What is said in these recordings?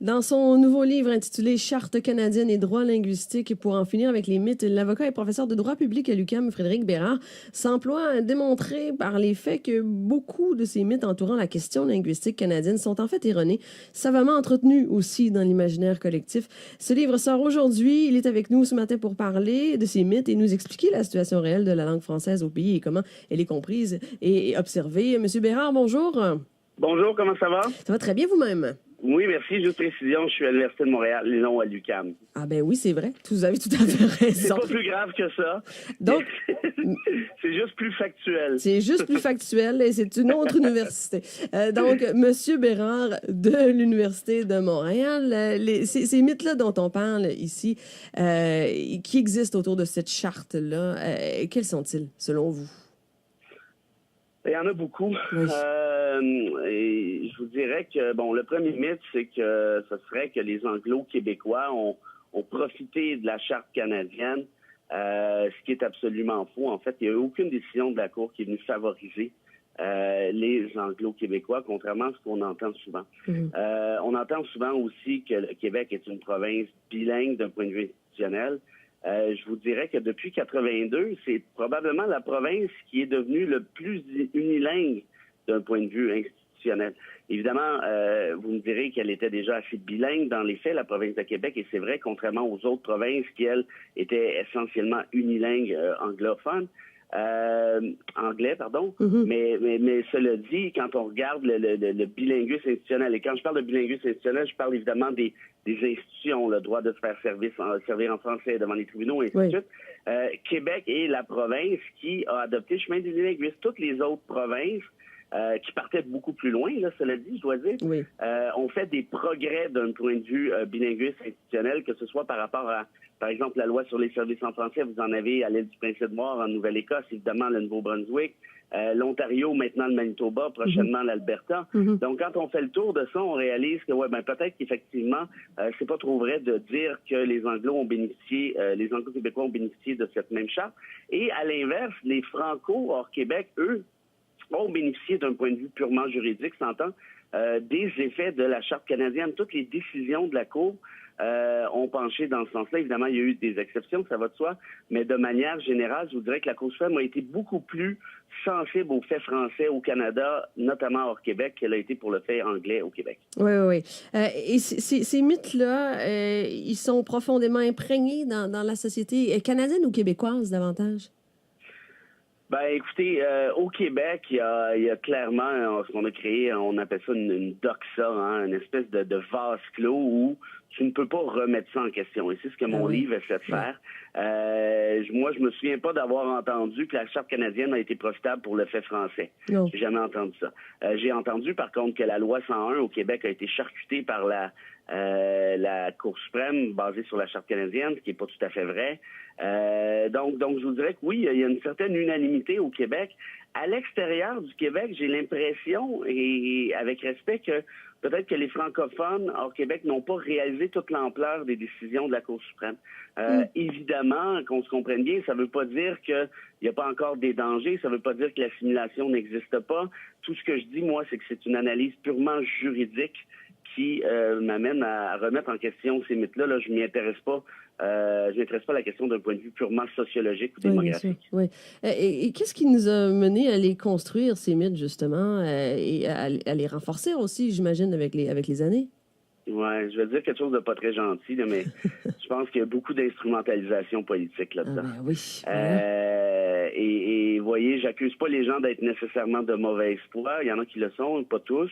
Dans son nouveau livre intitulé Charte canadienne et droit linguistique pour en finir avec les mythes, l'avocat et professeur de droit public à l'UQAM, Frédéric Bérard, s'emploie à démontrer par les faits que beaucoup de ces mythes entourant la question linguistique canadienne sont en fait erronés, savamment entretenus aussi dans l'imaginaire collectif. Ce livre sort aujourd'hui. Il est avec nous ce matin pour parler de ces mythes et nous expliquer la situation réelle de la langue française au pays et comment elle est comprise et observée. Monsieur Bérard, bonjour. Bonjour, comment ça va? Ça va très bien vous-même? Oui, merci. Juste précision, je suis à l'Université de Montréal et non à l'UQAM. Ah ben oui, c'est vrai. Vous avez tout à fait raison. C'est pas plus grave que ça. Donc, c'est juste plus factuel. C'est juste plus factuel et c'est une autre université. Donc, Monsieur Bérard de l'Université de Montréal, ces mythes-là dont on parle ici, qui existent autour de cette charte-là, quels sont-ils, selon vous? Il y en a beaucoup. Oui. Et je vous dirais que, bon, le premier mythe, c'est que ce serait que les Anglo-Québécois ont profité de la Charte canadienne, ce qui est absolument faux. En fait, il n'y a eu aucune décision de la Cour qui est venue favoriser les Anglo-Québécois, contrairement à ce qu'on entend souvent. On entend souvent aussi que le Québec est une province bilingue d'un point de vue institutionnel. Je vous dirais que depuis 82, c'est probablement la province qui est devenue le plus unilingue d'un point de vue institutionnel. Évidemment, vous me direz qu'elle était déjà assez bilingue dans les faits, la province de Québec, et c'est vrai, contrairement aux autres provinces qui, elles, étaient essentiellement unilingues anglophones. Anglais, pardon. Mais cela dit, quand on regarde le bilinguisme institutionnel, et quand je parle de bilinguisme institutionnel, je parle évidemment des institutions, le droit de se faire servir en français devant les tribunaux, et ainsi de suite. Québec est la province qui a adopté le chemin du bilinguisme. Toutes les autres provinces qui partaient beaucoup plus loin, là, cela dit, je dois dire, ont fait des progrès d'un point de vue bilinguiste institutionnel, que ce soit par rapport à, par exemple, la loi sur les services en français, vous en avez à l'île du Prince-Édouard, en Nouvelle-Écosse, évidemment, le Nouveau-Brunswick, l'Ontario, maintenant le Manitoba, prochainement l'Alberta. Donc, quand on fait le tour de ça, on réalise que, peut-être qu'effectivement, c'est pas trop vrai de dire que les Anglo ont bénéficié, les Anglo-Québécois ont bénéficié de cette même charte. Et à l'inverse, les Franco hors Québec, eux, ont bénéficié d'un point de vue purement juridique, s'entend, des effets de la Charte canadienne. Toutes les décisions de la Cour ont penché dans ce sens-là. Évidemment, il y a eu des exceptions, ça va de soi, mais de manière générale, je vous dirais que la Cour suprême a été beaucoup plus sensible aux faits français au Canada, notamment hors Québec, qu'elle a été pour le fait anglais au Québec. Oui. Et ces mythes-là, ils sont profondément imprégnés dans la société canadienne ou québécoise davantage? Ben, écoutez, au Québec, il y a clairement ce qu'on a créé, on appelle ça une doxa, une espèce de vase clos où tu ne peux pas remettre ça en question. Et c'est ce que mon livre essaie de faire. Moi, je me souviens pas d'avoir entendu que la Charte canadienne a été profitable pour le fait français. Non. J'ai jamais entendu ça. J'ai entendu, par contre, que la loi 101 au Québec a été charcutée par la Cour suprême basée sur la Charte canadienne, ce qui n'est pas tout à fait vrai. Donc, je vous dirais que oui, il y a une certaine unanimité au Québec. À l'extérieur du Québec, j'ai l'impression, et avec respect, que peut-être que les francophones hors Québec n'ont pas réalisé toute l'ampleur des décisions de la Cour suprême. Évidemment, qu'on se comprenne bien, ça ne veut pas dire qu'il n'y a pas encore des dangers, ça ne veut pas dire que l'assimilation n'existe pas. Tout ce que je dis, moi, c'est que c'est une analyse purement juridique qui m'amène à remettre en question ces mythes-là. Là, je ne m'intéresse pas à la question d'un point de vue purement sociologique ou démographique. Oui. Et qu'est-ce qui nous a mené à les construire, ces mythes, justement, et à les renforcer aussi, j'imagine, avec les années? Ouais, je vais dire quelque chose de pas très gentil, là, mais je pense qu'il y a beaucoup d'instrumentalisation politique là-dedans. Ah ben oui. Voilà. Et voyez, j'accuse pas les gens d'être nécessairement de mauvaise foi. Il y en a qui le sont, pas tous.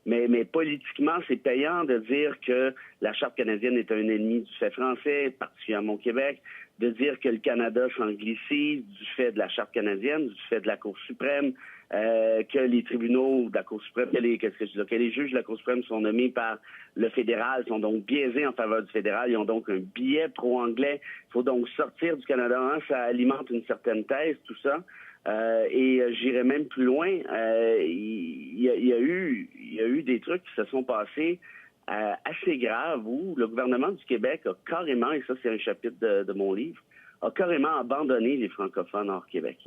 Mais politiquement, c'est payant de dire que la Charte canadienne est un ennemi du fait français, particulièrement au Québec, de dire que le Canada s'anglicise du fait de la Charte canadienne, du fait de la Cour suprême, que les tribunaux de la Cour suprême, que les juges de la Cour suprême sont nommés par le fédéral, sont donc biaisés en faveur du fédéral, ils ont donc un biais pro-anglais. Il faut donc sortir du Canada. Ça alimente une certaine thèse, tout ça. Et j'irais même plus loin. Il y a eu des trucs qui se sont passés assez graves où le gouvernement du Québec a carrément, et ça c'est un chapitre de mon livre, a carrément abandonné les francophones hors Québec.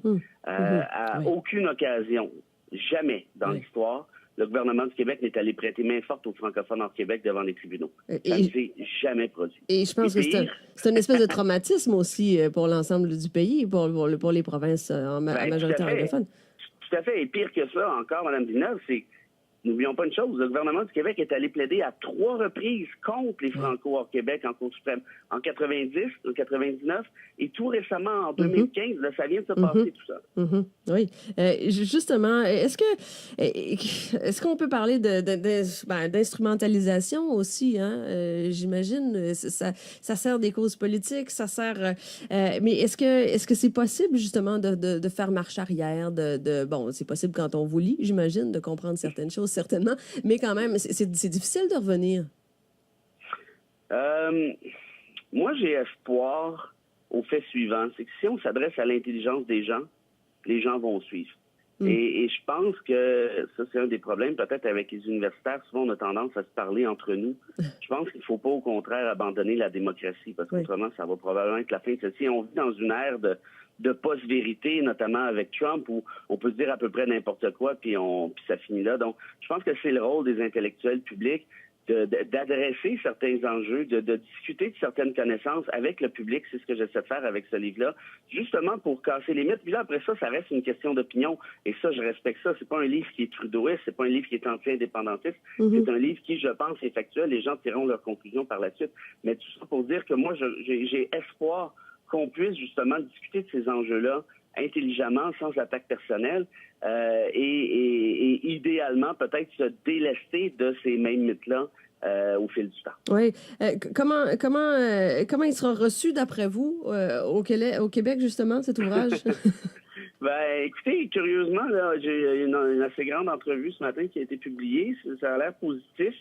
À aucune occasion, jamais dans l'histoire, le gouvernement du Québec n'est allé prêter main forte aux francophones hors Québec devant les tribunaux. Ça ne s'est jamais produit. Et je pense que c'est une espèce de traumatisme aussi pour l'ensemble du pays, pour les provinces en majorité anglophone. Tout à fait. Et pire que ça encore, Mme Villeneuve, c'est n'oublions pas une chose, le gouvernement du Québec est allé plaider à 3 reprises contre les Franco hors Québec en Cour suprême. En 90, en 99 et tout récemment en 2015. Là, ça vient de se passer tout ça. Oui. Justement, est-ce qu'on peut parler d'instrumentalisation aussi? Hein? J'imagine, ça sert des causes politiques, ça sert... mais est-ce que c'est possible justement de faire marche arrière? Bon, c'est possible quand on vous lit, j'imagine, de comprendre certaines choses, certainement, mais quand même, c'est difficile de revenir. Moi, j'ai espoir au fait suivant, c'est que si on s'adresse à l'intelligence des gens, les gens vont suivre. Et je pense que ça, c'est un des problèmes, peut-être avec les universitaires, souvent on a tendance à se parler entre nous. Je pense qu'il ne faut pas, au contraire, abandonner la démocratie, parce qu'autrement, ça va probablement être la fin de celle-ci. On vit dans une ère de post-vérité, notamment avec Trump, où on peut se dire à peu près n'importe quoi, puis ça finit là. Donc, je pense que c'est le rôle des intellectuels publics d'adresser certains enjeux, de discuter de certaines connaissances avec le public. C'est ce que j'essaie de faire avec ce livre-là, justement pour casser les mythes. Puis là, après ça reste une question d'opinion. Et ça, je respecte ça. C'est pas un livre qui est trudeauiste, c'est pas un livre qui est anti-indépendantiste. C'est un livre qui, je pense, est factuel. Les gens tireront leurs conclusions par la suite. Mais tout ça pour dire que moi, j'ai espoir qu'on puisse justement discuter de ces enjeux-là intelligemment, sans attaque personnelle, et idéalement peut-être se délester de ces mêmes mythes-là au fil du temps. Oui. Comment il sera reçu, d'après vous, au Québec, justement, cet ouvrage? Écoutez, curieusement, là, j'ai une assez grande entrevue ce matin qui a été publiée. Ça a l'air positif.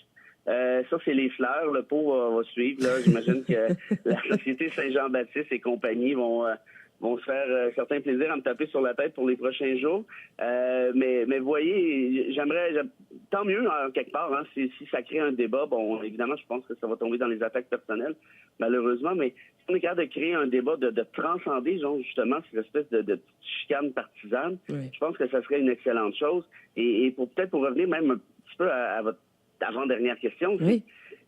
Ça, c'est les fleurs. Le pot va suivre. Là. J'imagine que la Société Saint-Jean-Baptiste et compagnie vont se faire certains plaisirs à me taper sur la tête pour les prochains jours. Mais voyez, tant mieux, en quelque part, hein, si ça crée un débat. Bon, évidemment, je pense que ça va tomber dans les attaques personnelles, malheureusement, mais si on est capable de créer un débat, de transcender, genre, justement, cette espèce de petite chicane partisane, je pense que ça serait une excellente chose. Et pour revenir même un petit peu à votre avant-dernière question,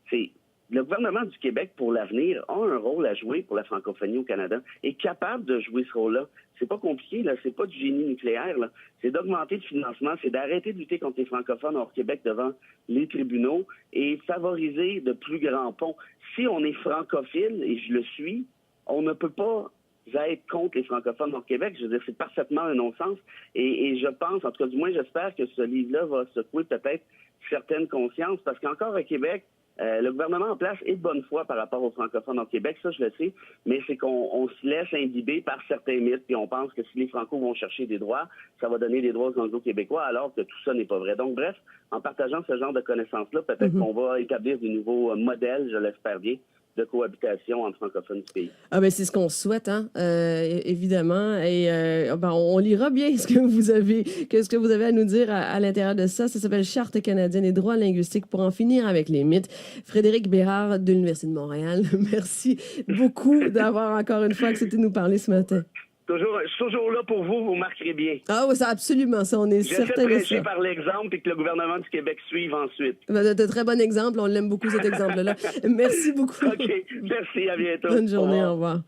c'est le gouvernement du Québec, pour l'avenir, a un rôle à jouer pour la francophonie au Canada, est capable de jouer ce rôle-là. C'est pas compliqué, là, c'est pas du génie nucléaire, là. C'est d'augmenter le financement, c'est d'arrêter de lutter contre les francophones hors Québec devant les tribunaux et favoriser de plus grands ponts. Si on est francophile, et je le suis, on ne peut pas être contre les francophones hors Québec. Je veux dire, c'est parfaitement un non-sens. Et je pense, en tout cas, du moins, j'espère que ce livre-là va secouer peut-être certaines consciences, parce qu'encore à Québec, le gouvernement en place est de bonne foi par rapport aux francophones au Québec, ça je le sais, mais c'est qu'on se laisse imbiber par certains mythes, puis on pense que si les Francos vont chercher des droits, ça va donner des droits aux Anglo-Québécois, alors que tout ça n'est pas vrai. Donc bref, en partageant ce genre de connaissances-là, peut-être qu'on va établir des nouveaux modèles, je l'espère bien, de cohabitation entre francophones du pays. Ah ben c'est ce qu'on souhaite, hein, évidemment. Et on lira bien ce que vous avez à nous dire à l'intérieur de ça. Ça s'appelle Charte canadienne des droits linguistiques pour en finir avec les mythes. Frédéric Bérard de l'Université de Montréal, merci beaucoup d'avoir encore une fois accepté de nous parler ce matin. Je suis toujours là pour vous, vous marquerez bien. Ah oui, c'est absolument ça, on est certain de ça. J'essaie de prêcher par l'exemple et que le gouvernement du Québec suive ensuite. De très bon exemple, on l'aime beaucoup cet exemple-là. Merci beaucoup. OK, merci, à bientôt. Bonne journée, au revoir.